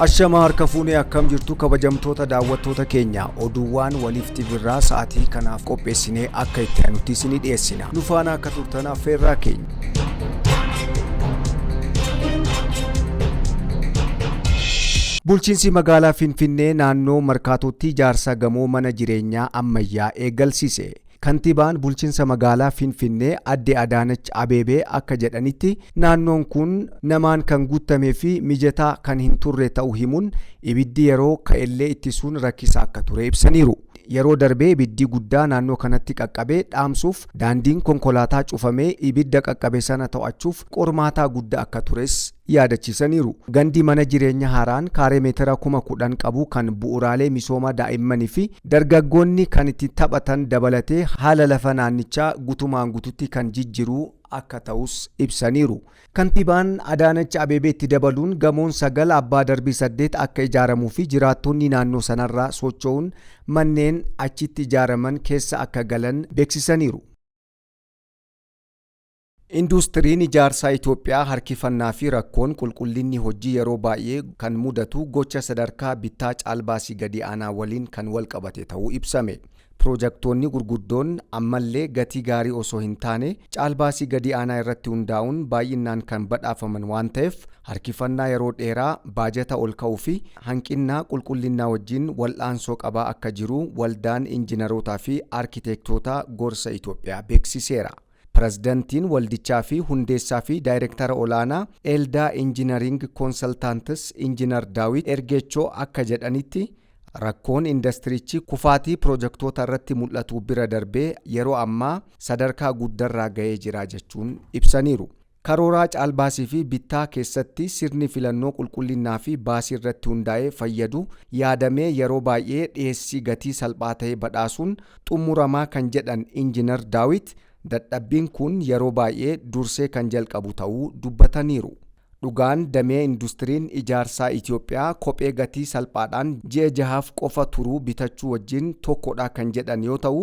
Ashama harka fuunee akkam jirtu kabajamtoota daawwattoota keenya oduuwwan waliif tivirraa sa'aatii kanaaf qopheessinee akka itti aanutti isinii dhiyeessina. Nu faana akka turtan affeerraa keenya. Bulchiinsi magaalaa Finfinnee naannoo Markaatootti ijaarsa gamoo mana jireenyaa ammayyaa eegalsiise. Kantibaan bulchiinsa magaalaa Finfinnee Adde Adaanach Abeebee akka jedhanitti naannoon kun namaan kan guutamee fi mijataa kan hin turre ta'uu himuun ibiddi yeroo ka'ellee ittisuun rakkisaa akka ture ibsaniiru. Yeroo darbee ibiddi guddaa naannoo kanatti qaqqabee dhaamsuuf daandiin konkolaataa cufamee ibidda qaqqabe sana to'achuuf qormaataa guddaa akka tures yaadachiisaniiru. Gandi mana jireenya haaraan kaaree meetira 10,000 qabu kan bu'uuraalee misooma daa'immanii fi dargaggoonni kan itti taphatan dabalatee haala lafa naannichaa gutumaan gututti kan jijjiiru akka ta'us ibsaniiru. Kantibaan Adaanach Abeebeetti dabaluun gamoon 9 abbaa darbii 8 akka ijaaramuu fi jiraattonni naannoo sanarraa socho'uun manneen achitti ijaaraman keessa akka galan beeksisaniiru. Industiriin ijaarsaa Itoophiyaa harkifannaa fi rakkoon qulqullinni hojii yeroo baay'ee kan mudatu gocha sadarkaa bittaa caalbaasii gadi aanaa waliin kan wal qabate ta'uu ibsame. Piroojektonni gurguddoon ammallee gatii gaarii osoo hin taane caalbaasii gadi aanaa irratti hundaa'uun baay'inaan kan badhaafaman waan ta'eef harkifannaa yeroo dheeraa baajata ol ka'uu fi hanqina qulqullinnaa wajjin wal'aansoo qabaa akka jiru waldaan injiinarootaa fi aarkiteektoota gorsa Itoophiyaa beeksiseera. Pirezidantiin waldichaa fi hundeessaa fi daayireektara olaanaa Eldaa Injiinaring Konsaltaantis Injiinar Daawit Ergeechoo akka jedhanitti rakkoon indastiriichi kufaatii piroojektota irratti mul'atu bira darbee yeroo ammaa sadarkaa guddaarra ga'ee jira jechuun ibsaniiru. Karooraa caalbaasii fi bittaa keessatti sirni filannoo qulqullinnaa fi baasii irratti hundaa'ee fayyadu yaadamee yeroo baay'ee dhiyeessii gatii salphaa ta'e badhaasuun xumuramaa kan jedhan Injiinar Daawit dadhabbiin kun yeroo baay'ee dursee kan jalqabu ta'uu dubbataniiru. Dhugaan damee industiriin ijaarsaa Itoophiyaa kophee gatii salphaadhaan ji'a 6 qofa turuu bitachuu wajjin tokkodha kan jedhan yoo ta'u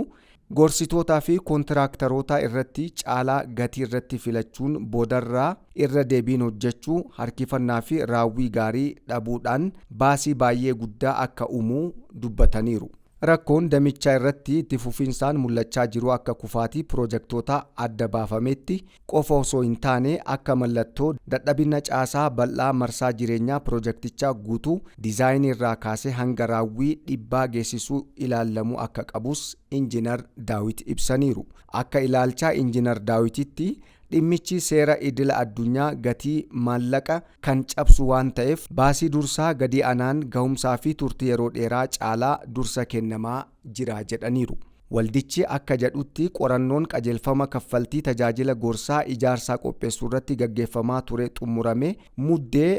gorsitootaa fi kontiraaktaroota irratti caalaa gatii irratti filachuun boodarraa irra deebiin hojjechuu harkifannaa fi raawwii gaarii dhabuudhaan baasii baay'ee guddaa akka uumuu dubbataniiru. Rakkoon damichaa irratti itti fufinsaan mul'achaa jiru akka kufaatii piroojektota adda baafametti qofa osoo hin taane akka mallattoo dadhabina caasaa bal'aa marsaa jireenyaa piroojektichaa guutuu diizaayinii irraa kaasee hanga raawwii dhiibbaa geessisuu ilaalamuu akka qabus Injiinar Daawit ibsaniiru. Akka ilaalchaa Injiinar Daawititti dhimmichi seera idila addunyaa gatii maallaqa kan cabsu waan ta'eef baasii dursaa gadi aanaan gahumsaa fi turtii yeroo dheeraa caalaa dursa kennamaa jira jedhaniiru. Waldichi akka jedhutti qorannoon qajeelfama kaffaltii tajaajila gorsaa ijaarsaa qopheessuu irratti gaggeeffamaa ture xumurame muddee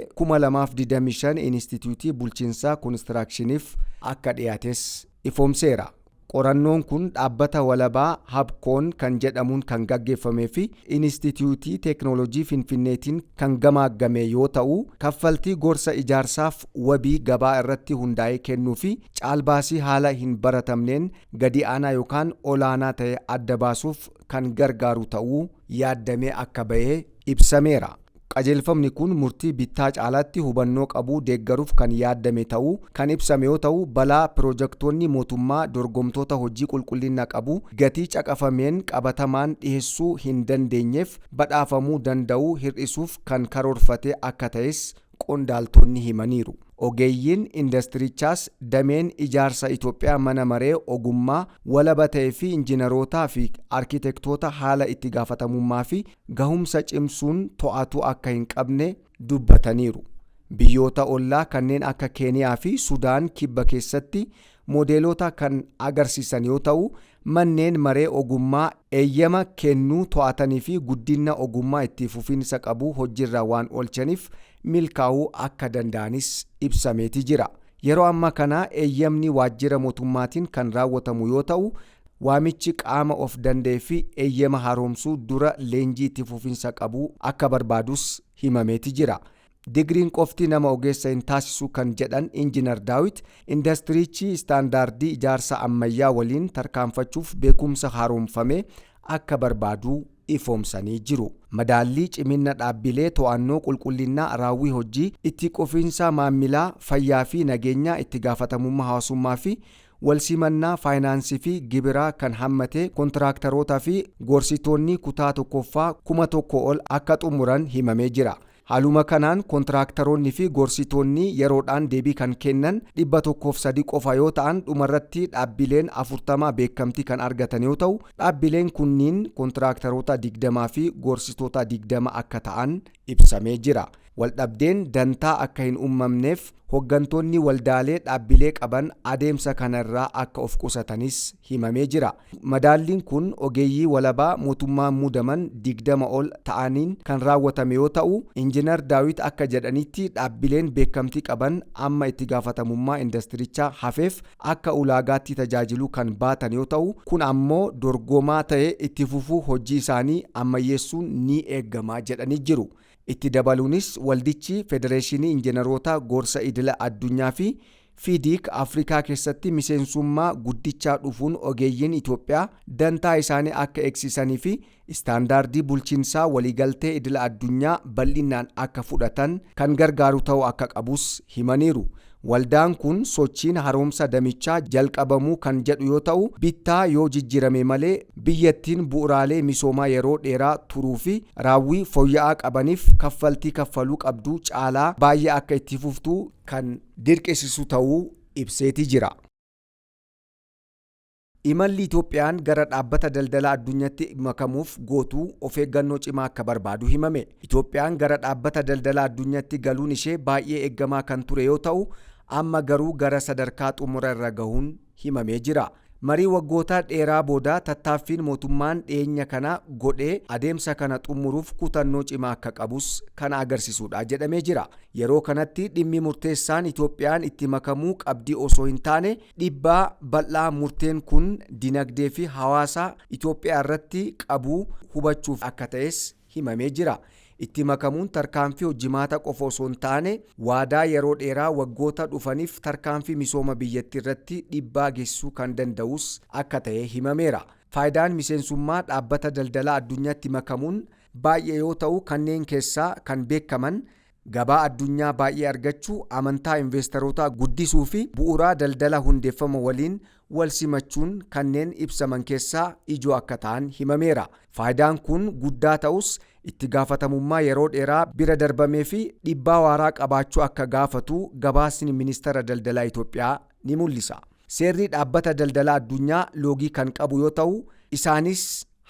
2025 Inistituutii Bulchiinsaa Konistiraakshiniif akka dhiyaates ifoomseera. Qorannoon kun dhaabbata walabaa Habkoon kan jedhamuun kan gaggeeffamee fi Inistituutii Teeknooloojii Finfinneetiin kan gamaagame yoo ta'u kaffaltii gorsa ijaarsaaf wabii gabaa irratti hundaa'ee kennuu fi caalbaasii haala hin baratamneen gadi aanaa yookaan olaanaa ta'e adda baasuuf kan gargaaru ta'uu yaaddamee akka ba'ee ibsameera. Qajeelfamni kun murtii bittaa caalaatti hubannoo qabuu deeggaruuf kan yaaddame ta'uu kan ibsame yoo ta'u balaa piroojektonni mootummaa dorgomtoota hojii qulqullina qabu gatii caqafameen qabatamaan dhiyeessuu hin dandeenyeef badhaafamuu danda'u hir'isuuf kan karoorfate akka ta'es qondaaltonni himaniiru. Ogeeyyiin indastirichaas dameen ijaarsa Itoophiyaa mana maree ogummaa walaba ta'ee fi injiinarootaa fi aarkiteektoota haala itti gaafatamummaa fi gahumsa cimsuun to'atu akka hin qabne dubbataniiru. Biyyoota ollaa kanneen akka Keeniyaa fi Sudaan kibba keessatti moodeelota kan agarsiisan yoo ta'u manneen maree ogummaa eeyyama kennuu to'atanii fi guddina ogummaa itti fufiinsa qabu hojiirra waan oolchaniif milkaa'uu akka danda'anis ibsameeti jira. Yeroo ammaa kana eeyyamni waajjira mootummaatiin kan raawwatamu yoo ta'u waamichi qaama of danda'ee fi eeyyama haaromsuu dura leenjii itti fufiinsa qabu akka barbaadus himameeti jira. Digriin qofti nama ogeessa hin taasisu kan jedhan Injiinar Daawit indastiriichi istaandaardii ijaarsa ammayyaa waliin tarkaanfachuuf beekumsa haaromfame akka barbaadu ifoomsanii jiru. Madaallii cimina dhaabbilee to'annoo qulqullinnaa raawwii hojii itti qofiinsa maamilaa fayyaa fi nageenyaa itti gaafatamummaa hawaasummaa fi walsimannaa faayinaansii fi gibiraa kan hammate kontiraaktarootaa fi gorsitoonni kutaa tokkoffaa 1,000 ol akka xumuran himamee jira. Haaluma kanaan kontiraaktaroonni fi gorsitoonni yeroodhaan deebii kan kennan 103 qofa yoo ta'an dhumarratti dhaabbileen 40 beekamtii kan argatan yoo ta'u dhaabbileen kunniin kontiraaktaroota 20 fi gorsitoota 20 akka ta'an ibsamee jira. Waldhabdeen dantaa akka hin uumamneef hoggantoonni waldaalee dhaabbilee qaban adeemsa kanarraa akka of qusatanis himamee jira. Madaalliin kun ogeeyyii walabaa mootummaan muudaman 20 ol ta'aniin kan raawwatame yoo ta'u Injiinar Daawit akka jedhanitti dhaabbileen beekamtii qaban amma itti gaafatamummaa indastirichaa hafeef akka ulaagaatti tajaajilu kan baatan yoo ta'u kun ammoo dorgomaa ta'ee itti fufuu hojii isaanii ammayyeessuun ni eeggamaa jedhanii jiru. Itti dabaluunis waldichi Federeeshinii Injiinaroota Gorsa Idila Addunyaa fi FIDIC Afrikaa keessatti miseensummaa guddichaa dhufuun ogeeyyiin Itoophiyaa dantaa isaanii akka eegsisanii fi istaandaardii bulchiinsaa waliigaltee idila addunyaa bal'inaan akka fudhatan kan gargaaru ta'uu akka qabus himaniiru. Waldaan kun sochiin haaromsa damichaa jalqabamuu kan jedhu yoo ta'u bittaa yoo jijjiirame malee biyyattiin bu'uraalee misoomaa yeroo dheeraa turuu fi raawwii fooyya'aa qabaniif kaffaltii kaffaluu qabdu caalaa baay'ee akka itti fuftu kan dirqisiisu ta'uu ibseeti jira. Imalli Itoophiyaan gara dhaabbata daldala addunyaatti makamuuf gootu of eeggannoo cimaa akka barbaadu himame. Itoophiyaan gara dhaabbata daldala addunyaatti galuun ishee baay'ee eeggamaa kan ture yoo ta'u amma garuu gara sadarkaa xumura irra gahuun himamee jira. Marii waggoota dheeraa booda tattaaffiin mootummaan dhiyeenya kana godhee adeemsa kana xumuruuf kutannoo cimaa akka qabus kan agarsiisudha jedhamee jira. Yeroo kanatti dhimmi murteessaan Itoophiyaan itti makamuu qabdi osoo hin taane dhiibbaa bal'aa murteen kun dinagdee fi hawaasa Itoophiyaa irratti qabu hubachuuf akka ta'es himamee jira. Itti makamuun tarkaanfii hojjimaata qofa osoo hin taane waadaa yeroo dheeraa waggoota dhufaniif tarkaanfii misooma biyyattii irratti dhiibbaa geessisuu kan danda'us akka ta'e himameera. Faayidaan miseensummaa dhaabbata daldala addunyaatti makamuun baay'ee yoo ta'u kanneen keessaa kan beekaman gabaa addunyaa baay'ee argachuu, amantaa investorotaa guddisuu fi bu'uuraa daldala hundeeffama waliin wal simachuun kanneen ibsaman keessaa ijoo akka ta'an himameera. Faayidaan kun guddaa ta'us itti gaafatamummaa yeroo dheeraa bira darbamee fi dhiibbaa waaraa qabaachuu akka gaafatu gabaasni ministeera daldalaa Itoophiyaa ni mul'isa. Seerri dhaabbata daldalaa addunyaa loogii kan qabu yoo ta'u isaanis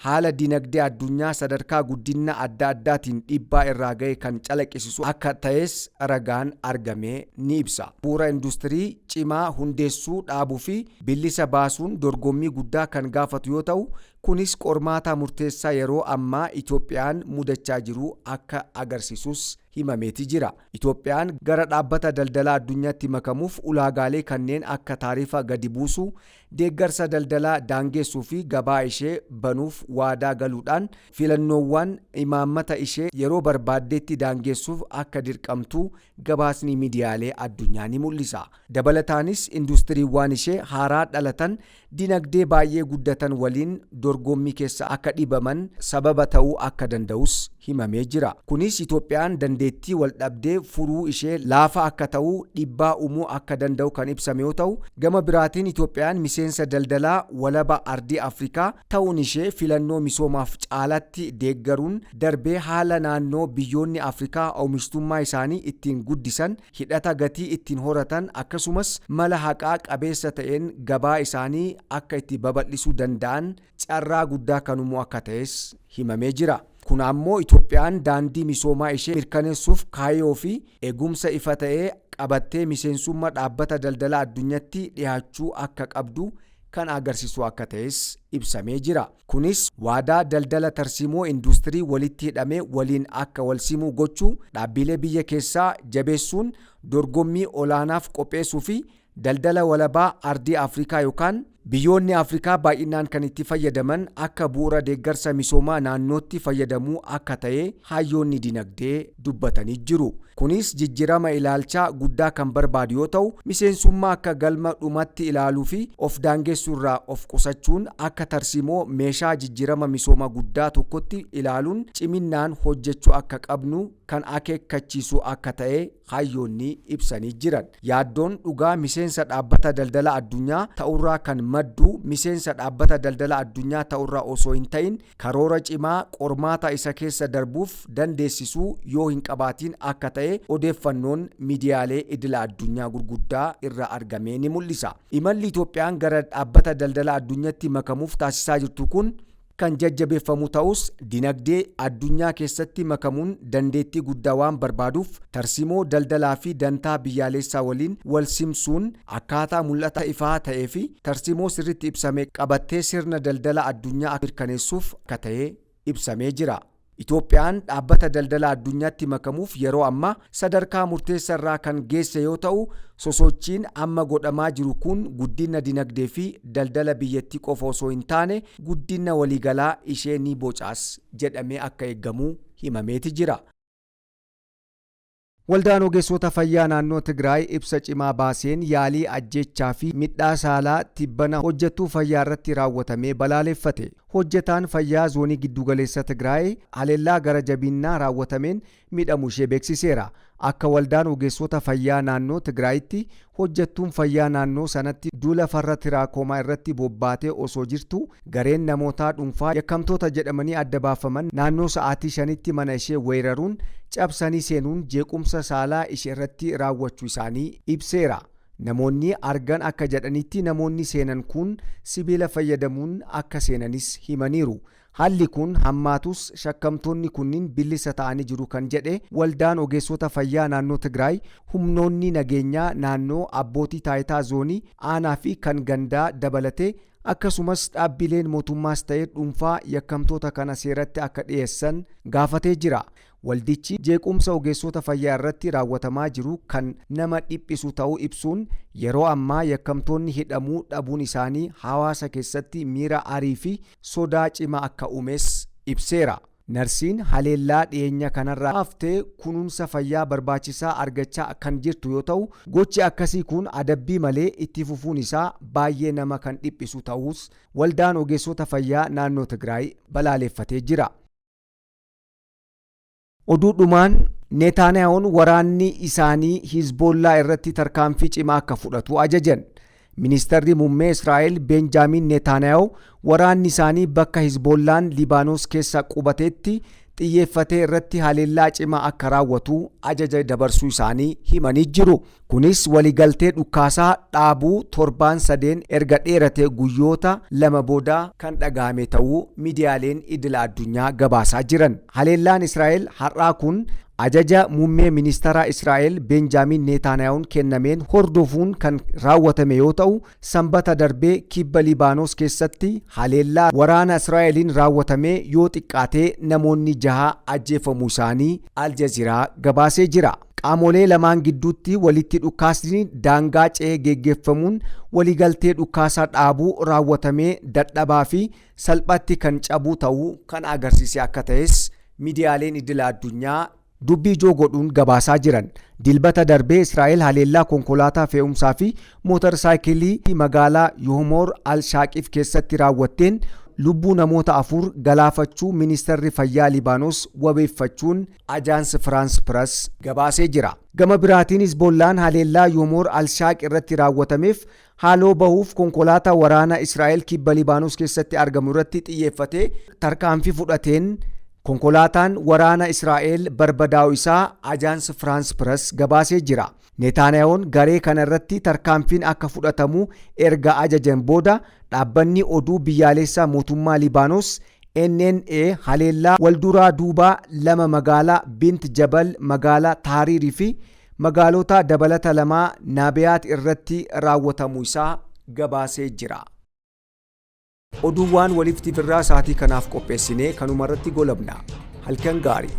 haala dinagdee addunyaa sadarkaa guddina adda addaatiin dhiibbaa irraa ga'e kan calaqqisiisu akka ta'es ragaan argamee ni ibsa. Bu'uura industirii cimaa hundeessuu dhaabuu fi bilisa baasuun dorgommii guddaa kan gaafatu yoo ta'u kunis qormaata murteessaa yeroo ammaa Itoophiyaan mudachaa jiru akka agarsiisus himameeti jira. Itoophiyaan gara dhaabbata daldalaa addunyaatti makamuuf ulaagaalee kanneen akka taarifa gadi buusuu, deeggarsa daldalaa daangeessuu fi gabaa ishee banuuf waadaa galuudhaan filannoowwan imaammata ishee yeroo barbaaddeetti daangeessuuf akka dirqamtu gabaasni miidiyaalee addunyaa ni mul'isa. Dabalataanis industiriiwwan ishee haaraa dhalatan dinagdee baay'ee guddatan waliin dorgommii keessa akka dhibaman sababa ta'uu akka danda'us himamee jira. Kunis Itoophiyaan dandeettii waldhabdee furuu ishee laafa akka ta'u dhiibbaa uumuu akka danda'u kan ibsame yoo ta'u gama biraatiin Itoophiyaan miseensa daldalaa walaba ardii Afrikaa ta'uun ishee filannoo misoomaaf caalatti deeggaruun darbee haala naannoo biyyoonni Afrikaa oomishtummaa isaanii ittiin guddisan, hidhata gatii ittiin horatan akkasumas mala haqaa qabeessa ta'een gabaa isaanii akka itti babal'isuu danda'an carraa guddaa kan uumuu akka ta'es himamee jira. Kun ammoo Itoophiyaan daandii misoomaa ishee mirkaneessuuf kaayyoo fi eegumsa ifa ta'ee qabattee miseensummaa dhaabbata daldala addunyaatti dhiyaachuu akka qabdu kan agarsiisu akka ta'es ibsamee jira. Kunis waadaa daldala tarsiimoo industirii walitti hidhamee waliin akka wal simuu gochuu, dhaabbilee biyya keessaa jabeessuun, dorgommii olaanaaf qopheessuu fi daldala walabaa ardii Afrikaa yookaan biyyoonni Afrikaa baay'inaan kan itti fayyadaman akka bu'uura deeggarsa misoomaa naannootti fayyadamuu akka ta'e hayyoonni dinagdee dubbatanii jiru. Kunis jijjiirama ilaalchaa guddaa kan barbaadu yoo ta'u, miseensummaa akka galma dhumatti ilaaluu fi of daangessuurraa of qusachuun akka tarsiimoo meeshaa jijjiirama misooma guddaa tokkotti ilaaluun ciminaan hojjechuu akka qabnu kan akeekkachiisu akka ta'e hayyoonni ibsanii jiran. Yaaddoon dhugaa miseensa dhaabbata daldala addunyaa ta'urraa kan maddu miseensa dhaabbata daldala addunyaa ta'urraa osoo hin ta'in karoora cimaa qormaata isa keessa darbuuf dandeessisuu yoo hin qabaatiin akka ta'e odeeffannoon miidiyaalee idila addunyaa gurguddaa irra argamee ni mul'isa. Imalli Itoophiyaan gara dhaabbata daldala addunyaatti makamuuf taasisaa jirtu kun kan jajjabeeffamu ta'us dinagdee addunyaa keessatti makamuun dandeettii guddaa waan barbaaduuf tarsiimoo daldalaa fi dantaa biyyaalessaa waliin wal simsuun akkaataa mul'ata ifaa ta'ee fi tarsiimoo sirriitti ibsame qabattee sirna daldala addunyaa mirkaneessuuf akka ta'e ibsamee jira. Itoophiyaan dhaabbata daldala addunyaatti makamuuf yeroo ammaa sadarkaa murteessaa irraa kan geesse yoo ta'u, sosochiin amma godhamaa jiru kun guddina dinagdee fi daldala biyyattii qofa osoo hin taane guddina waliigalaa ishee ni bocaas jedhamee akka eegamu himameeti jira. Waldaan ogeessota fayyaa naannoo Tigraay ibsa cimaa baaseen yaalii ajjechaa fi midhaa saalaa tibbana hojjettuu fayyaa irratti raawwatamee balaaleffate. Hojjetaan fayyaa zoonii giddugaleessa Tigraay haleellaa gara jabinnaa raawwatameen miidhamuu ishee beeksiseera. Akka waldaan ogeessota fayyaa naannoo Tigraayitti hojjettuun fayyaa naannoo sanatti duula farra tiraakomaa irratti bobbaatee osoo jirtu gareen namootaa dhuunfaa yakkamtoota jedhamanii adda baafaman naannoo sa'aatii 5tti mana ishee weeraruun cabsanii seenuun jeequmsa saalaa ishee irratti raawwachuu isaanii ibseera. Namoonni argan akka jedhanitti namoonni seenan kun sibiila fayyadamuun akka seenanis himaniiru. Haalli kun hammaatus shakkamtoonni kunniin bilisa ta'anii jiru kan jedhe waldaan ogeessota fayyaa naannoo Tigraay humnoonni nageenyaa naannoo abbootii taayitaa zoonii aanaa fi kan gandaa dabalatee akkasumas dhaabbileen mootummaas ta'ee dhuunfaa yakkamtoota kana seeratti akka dhiyeessan gaafatee jira. Waldichi jeequmsa ogeessota fayyaa irratti raawwatamaa jiru kan nama dhiphisu ta'uu ibsuun yeroo ammaa yakkamtoonni hidhamuu dhabuun isaanii hawaasa keessatti miira aarii fi sodaa cimaa akka uumes ibseera. Narsiin haleellaa dhiyeenya kanarraa haftee kunuunsa fayyaa barbaachisaa argachaa kan jirtu yoo ta'u, gochi akkasii kun adabbii malee itti fufuun isaa baay'ee nama kan dhiphisu ta'us waldaan ogeessota fayyaa naannoo Tigraay balaaleffatee jira. Oduudhumaan Netanyahuun waraanni isaanii Hizbollaa irratti tarkaanfii cimaa akka fudhatu ajajan. Ministeerri muummee Israa'el Benjaamin Netanyahu waraanni isaanii bakka Hizbollaan Libaanos keessa qubateetti xiyyeeffatee irratti haleellaa cimaa akka raawwatu ajaja dabarsuu isaanii himanii jiru. Kunis waligaltee dhukkaasaa dhaabuu torbaan 3 erga dheerate guyyoota 2 booda kan dhagahame ta'uu miidiyaaleen idila addunyaa gabaasaa jiran. Haleellaan Israa'el har'aa kun ajaja muummee ministeera Israa'el Benjaamin Netanyahuun kennameen hordofuun kan raawwatame yoo ta'u, sanbata darbee kibba Libaanos keessatti haleellaa waraana Israa'eliin raawwatame yoo xiqqaatee namoonni 6 ajjeefamuu isaanii Aljaziiraa gabaasee jira. Qaamolee lamaan gidduutti walitti dhukaasni daangaa ce'ee geggeeffamuun waligaltee dhukaasaa dhaabuu raawwatamee dadhabaa fi salphatti kan cabuu ta'uu kan agarsiise akka ta'es miidiyaaleen idila addunyaa dubbii ijoo godhuun gabaasaa jiran. Dilbata darbee Israa'el haleellaa konkolaataa fe'umsaa fi mootorsaayikilii magaalaa Yuhumoor Al-Shaaqiif keessatti raawwatteen lubbuu namoota 4 galaafachuu ministeerri fayyaa Libaanos wabeeffachuun Ajaans Firaans Piras gabaasee jira. Gama biraatiin Hizbollaan haleellaa Yuhumoor Al-Shaaq irratti raawwatameef haaloo bahuuf konkolaataa waraana Israa'el kibba Libaanos keessatti argamu irratti xiyyeeffatee tarkaanfii fudhateen konkolaataan waraana Israa'el barbadaa'u isaa Ajaans Firaans Piras gabaasee jira. Netanyahuun garee kana irratti tarkaanfiin akka fudhatamu erga ajajan booda dhaabbanni oduu biyyaalessaa mootummaa Libaanos NNA haleellaa walduraa duubaa 2 magaalaa Bint Jabal, magaalaa Tahriirii fi magaalota dabalata 2 Naabiyaat irratti raawwatamuu isaa gabaasee jira. Oduuwwan waliif tifirraa sa'aatii kanaaf qopheessinee kanuma irratti golabna. Halkan gaarii.